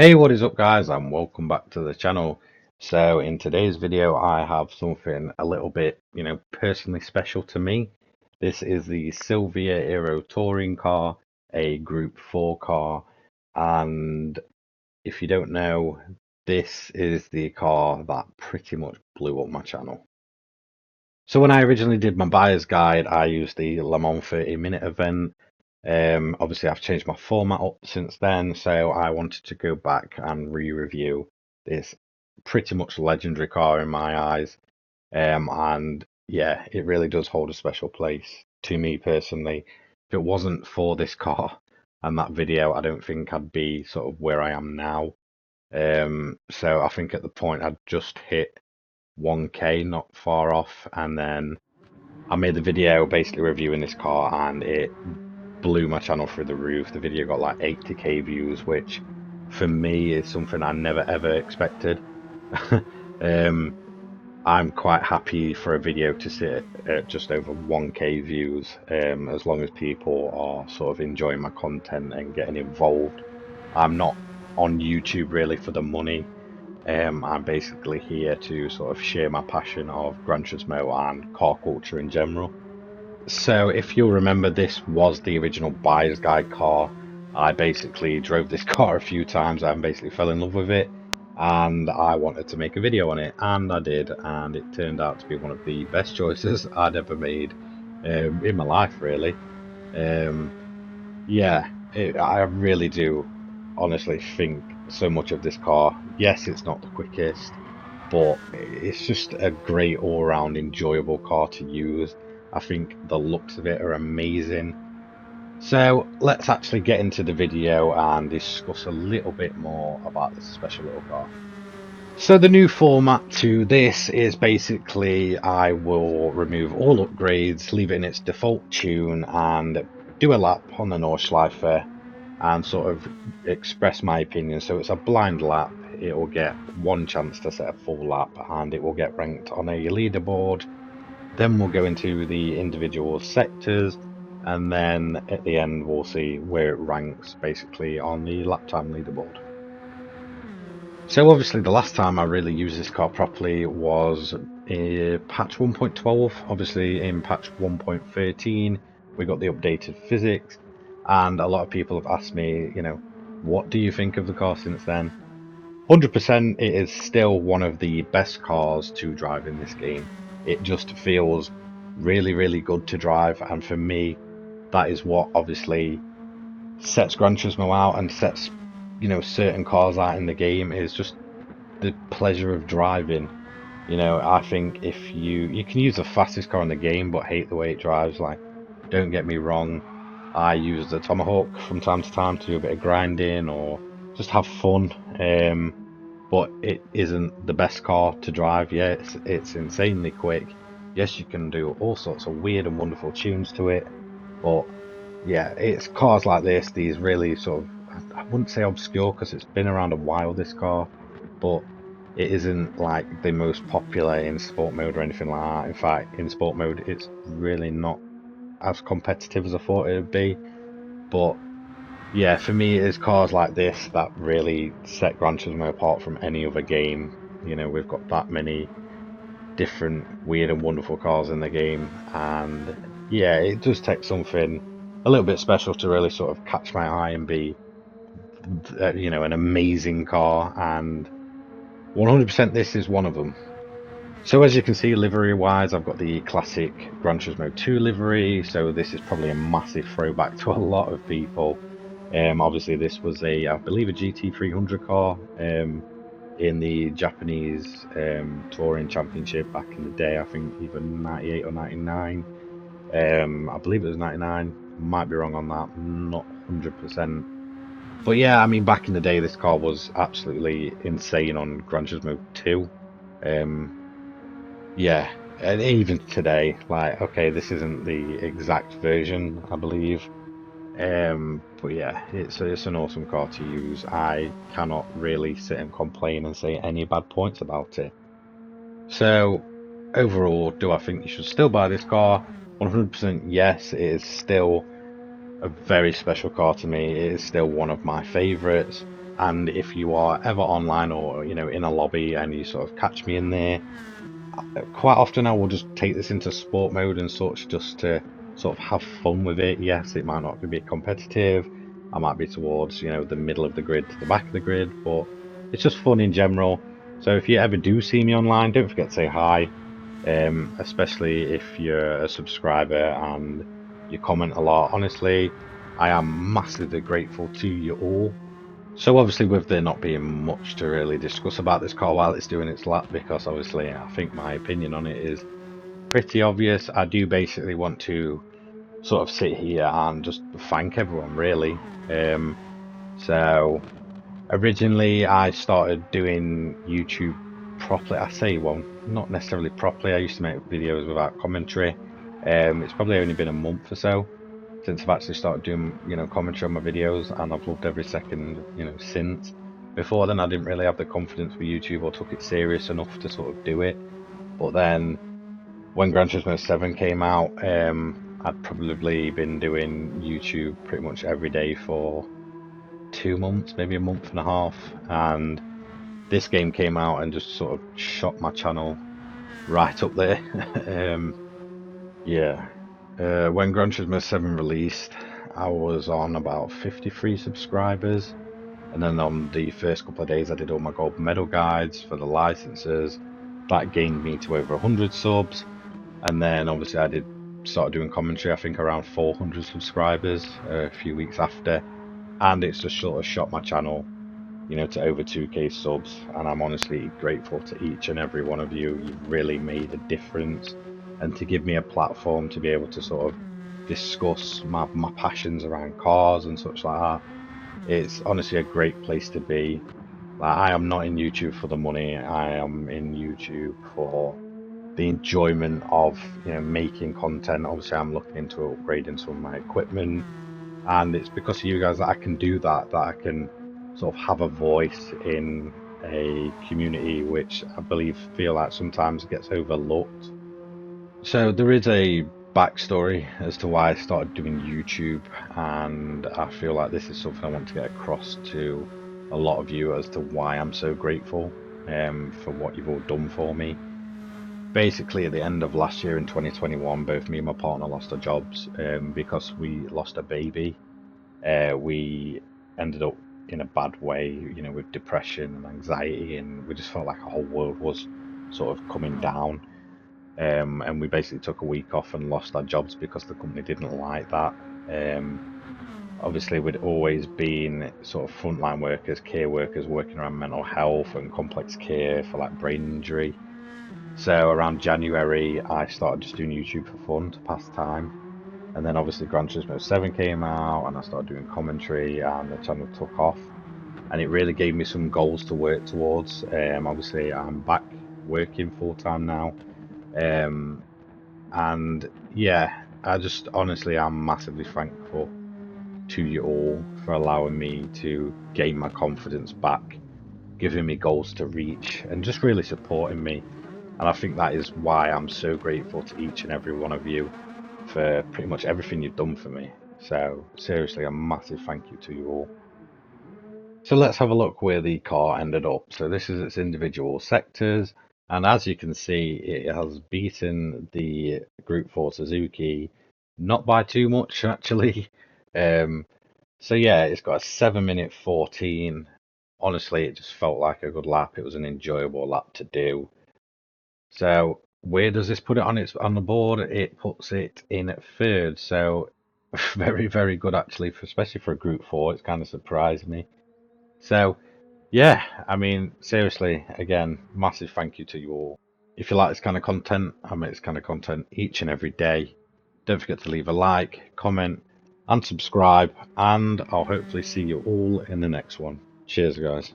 Hey, what is up guys, and welcome back to the channel. So in today's video I have something a little bit, personally special to me. This is the Silvia Aero touring car, a Group 4 car, and if you don't know, this is the car that pretty much blew up my channel. So when I originally did my buyer's guide, I used the Le Mans 30-minute event. Obviously, I've changed my format up since then, so I wanted to go back and re-review this pretty much legendary car in my eyes. And yeah, it really does hold a special place to me personally. If it wasn't for this car and that video, I don't think I'd be sort of where I am now. So I think at the point I'd just hit 1K, not far off, and then I made the video basically reviewing this car, and it blew my channel through the roof. The video got like 80k views, which for me is something I never ever expected. um, I'm quite happy for a video to sit at just over 1k views, as long as people are sort of enjoying my content and getting involved. I'm not on YouTube really for the money. I'm basically here to sort of share my passion of Gran Turismo and car culture in general. So if you'll remember, this was the original buyer's guide car. I basically drove this car a few times and basically fell in love with it, and I wanted to make a video on it, and I did, and it turned out to be one of the best choices I'd ever made in my life, really. Um, yeah, I really do honestly think so much of this car. Yes, it's not the quickest, but it's just a great all-round enjoyable car to use. I think the looks of it are amazing. So let's actually get into the video and discuss a little bit more about this special little car. So the new format to this is basically I will remove all upgrades, leave it in its default tune, and do a lap on the Nordschleife and sort of express my opinion. So it's a blind lap. It will get one chance to set a full lap, and it will get ranked on a leaderboard. Then we'll go into the individual sectors, and then at the end we'll see where it ranks basically on the lap time leaderboard. So obviously the last time I really used this car properly was patch 1.12. Obviously in patch 1.13 we got the updated physics, and a lot of people have asked me, what do you think of the car since then? 100% it is still one of the best cars to drive in this game. It just feels really, really good to drive, and for me that is what obviously sets Gran Turismo out and sets certain cars out in the game, is just the pleasure of driving. I think if you can use the fastest car in the game but hate the way it drives, like, don't get me wrong, I use the Tomahawk from time to time to do a bit of grinding or just have fun. But it isn't the best car to drive. Yeah, it's insanely quick. Yes, you can do all sorts of weird and wonderful tunes to it, but yeah, it's cars like this, these really sort of, I wouldn't say obscure because it's been around a while, this car, but it isn't like the most popular in sport mode or anything like that. In fact, in sport mode, it's really not as competitive as I thought it would be. But yeah, for me, it's cars like this that really set Gran Turismo apart from any other game. We've got that many different weird and wonderful cars in the game, and yeah, it does take something a little bit special to really sort of catch my eye and be an amazing car, and 100% this is one of them. So as you can see, livery wise, I've got the classic Gran Turismo 2 livery, so this is probably a massive throwback to a lot of people. Obviously this was I believe a GT300 car, in the Japanese touring championship back in the day. I think either 98 or 99. I believe it was 99. Might be wrong on that. Not 100%. But yeah, I mean, back in the day, this car was absolutely insane on Gran Turismo 2. Um, yeah, and even today, like, okay, this isn't the exact version, I believe. But yeah, it's an awesome car to use. I cannot really sit and complain and say any bad points about it. So overall, do I think you should still buy this car? 100% yes. It is still a very special car to me. It is still one of my favorites. And if you are ever online or in a lobby and you sort of catch me in there, quite often I will just take this into sport mode and such, just to sort of have fun with it. Yes, it might not be competitive. I might be towards, the middle of the grid to the back of the grid, but it's just fun in general. So if you ever do see me online, don't forget to say hi. Especially if you're a subscriber and you comment a lot. Honestly, I am massively grateful to you all. So obviously, with there not being much to really discuss about this car while it's doing its lap, because obviously I think my opinion on it is pretty obvious. I do basically want to sort of sit here and just thank everyone, really. So originally I started doing YouTube properly. I say, well, not necessarily properly. I used to make videos without commentary. It's probably only been a month or so since I've actually started doing, commentary on my videos, and I've loved every second, since. Before then, I didn't really have the confidence for YouTube or took it serious enough to sort of do it. But then, when Gran Turismo 7 came out, I'd probably been doing YouTube pretty much every day for 2 months, maybe a month and a half, and this game came out and just sort of shot my channel right up there. um, yeah. When Gran Turismo 7 released, I was on about 53 subscribers. And then on the first couple of days, I did all my gold medal guides for the licenses. That gained me to over 100 subs. And then obviously, I did start doing commentary, I think around 400 subscribers a few weeks after. And it's just sort of shot my channel, to over 2k subs. And I'm honestly grateful to each and every one of you. You've really made a difference. And to give me a platform to be able to sort of discuss my passions around cars and such like that, it's honestly a great place to be. Like, I am not in YouTube for the money. I am in YouTube for the enjoyment of, making content. Obviously, I'm looking into upgrading some of my equipment, and it's because of you guys that I can do that, that I can sort of have a voice in a community which I believe feel like sometimes gets overlooked. So there is a backstory as to why I started doing YouTube, and I feel like this is something I want to get across to a lot of you as to why I'm so grateful for what you've all done for me. Basically, at the end of last year in 2021, both me and my partner lost our jobs because we lost a baby. We ended up in a bad way, with depression and anxiety, and we just felt like our whole world was sort of coming down. And we basically took a week off and lost our jobs because the company didn't like that. Um, Obviously, we'd always been sort of frontline workers, care workers, working around mental health and complex care for like brain injury. So around January, I started just doing YouTube for fun to pass time. And then obviously Gran Turismo 7 came out and I started doing commentary and the channel took off. And it really gave me some goals to work towards. Obviously, I'm back working full time now. Um, and yeah, I just honestly, I'm massively thankful to you all for allowing me to gain my confidence back, giving me goals to reach, and just really supporting me. And I think that is why I'm so grateful to each and every one of you for pretty much everything you've done for me. So, seriously, a massive thank you to you all. So, let's have a look where the car ended up. So, this is its individual sectors. And as you can see, it has beaten the Gr.4 Suzuki, not by too much, actually. Um, so, yeah, it's got a 7 minute 14. Honestly, it just felt like a good lap. It was an enjoyable lap to do. So where does this put it on the board? It puts it in at third. So very, very good actually, especially for a Gr.4. It's kind of surprised me. So yeah, I mean, seriously, again, massive thank you to you all. If you like this kind of content, I make this kind of content each and every day. Don't forget to leave a like, comment, and subscribe, and I'll hopefully see you all in the next one. Cheers, guys.